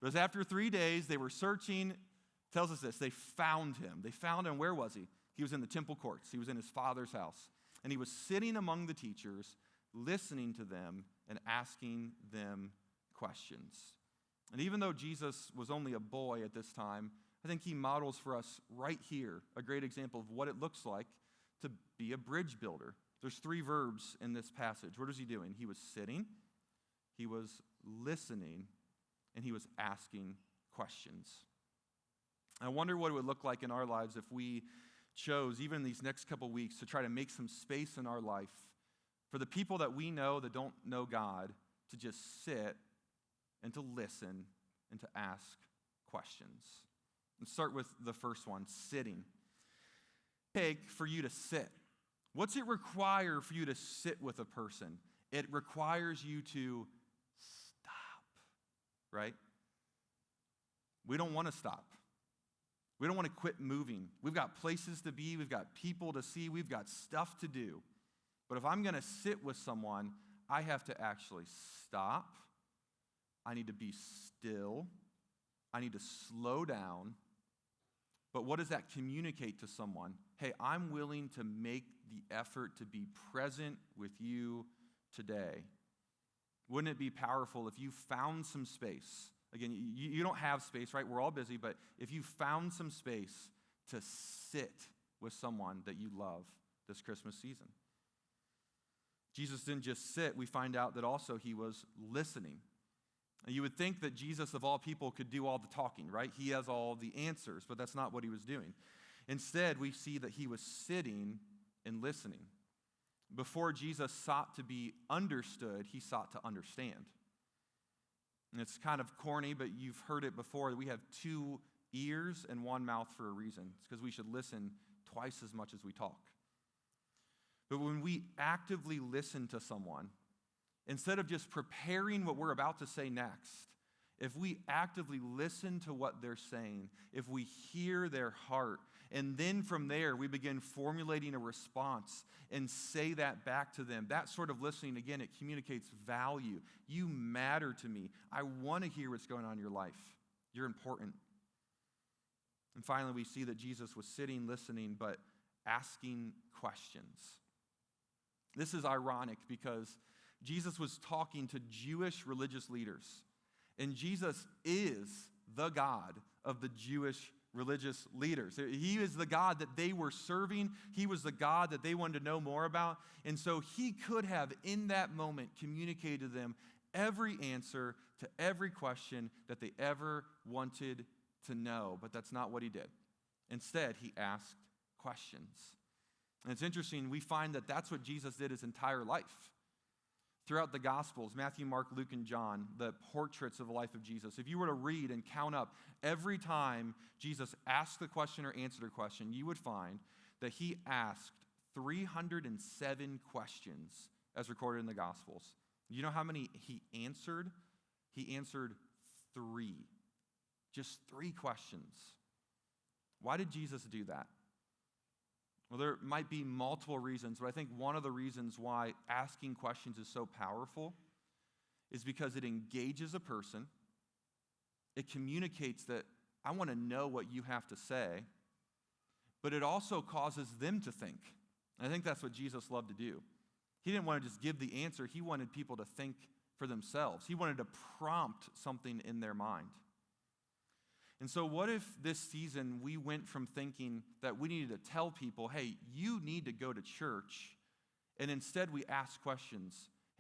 But after 3 days, they were searching. Tells us this, they found him. They found him. Where was he? He was in the temple courts. He was in his father's house. And he was sitting among the teachers, listening to them and asking them questions. And even though Jesus was only a boy at this time, I think he models for us right here a great example of what it looks like to be a bridge builder. There's 3 verbs in this passage. What is he doing? He was sitting, he was listening, and he was asking questions. I wonder what it would look like in our lives if we chose, even in these next couple weeks, to try to make some space in our life for the people that we know that don't know God to just sit and to listen and to ask questions. Let's start with the first one, sitting. Take for you to sit. What's it require for you to sit with a person? It requires you to stop, right? We don't want to stop. We don't want to quit moving. We've got places to be. We've got people to see. We've got stuff to do. But if I'm going to sit with someone, I have to actually stop. I need to be still. I need to slow down. But what does that communicate to someone? Hey, I'm willing to make the effort to be present with you today. Wouldn't it be powerful if you found some space? Again, you don't have space, right? We're all busy, but if you found some space to sit with someone that you love this Christmas season. Jesus didn't just sit. We find out that also he was listening. And you would think that Jesus, of all people, could do all the talking, right? He has all the answers, but that's not what he was doing. Instead, we see that he was sitting and listening. Before Jesus sought to be understood, he sought to understand. And it's kind of corny, but you've heard it before. We have 2 ears and 1 mouth for a reason. It's because we should listen twice as much as we talk. But when we actively listen to someone, instead of just preparing what we're about to say next, if we actively listen to what they're saying, if we hear their heart, and then from there we begin formulating a response and say that back to them, that sort of listening, again, it communicates value. You matter to me. I want to hear what's going on in your life. You're important. And finally, we see that Jesus was sitting, listening, but asking questions. This is ironic because Jesus was talking to Jewish religious leaders. And Jesus is the God of the Jewish religious leaders. He is the God that they were serving. He was the God that they wanted to know more about. And so he could have, in that moment, communicated to them every answer to every question that they ever wanted to know. But that's not what he did. Instead, he asked questions. And it's interesting, we find that that's what Jesus did his entire life. Throughout the Gospels, Matthew, Mark, Luke, and John, the portraits of the life of Jesus, if you were to read and count up every time Jesus asked a question or answered a question, you would find that he asked 307 questions as recorded in the Gospels. You know how many he answered? He answered 3. Just 3 questions. Why did Jesus do that? Well, there might be multiple reasons, but I think one of the reasons why asking questions is so powerful is because it engages a person. It communicates that I want to know what you have to say, but it also causes them to think. And I think that's what Jesus loved to do. He didn't want to just give the answer. He wanted people to think for themselves. He wanted to prompt something in their mind. And so what if this season we went from thinking that we needed to tell people, hey, you need to go to church, and instead we ask questions.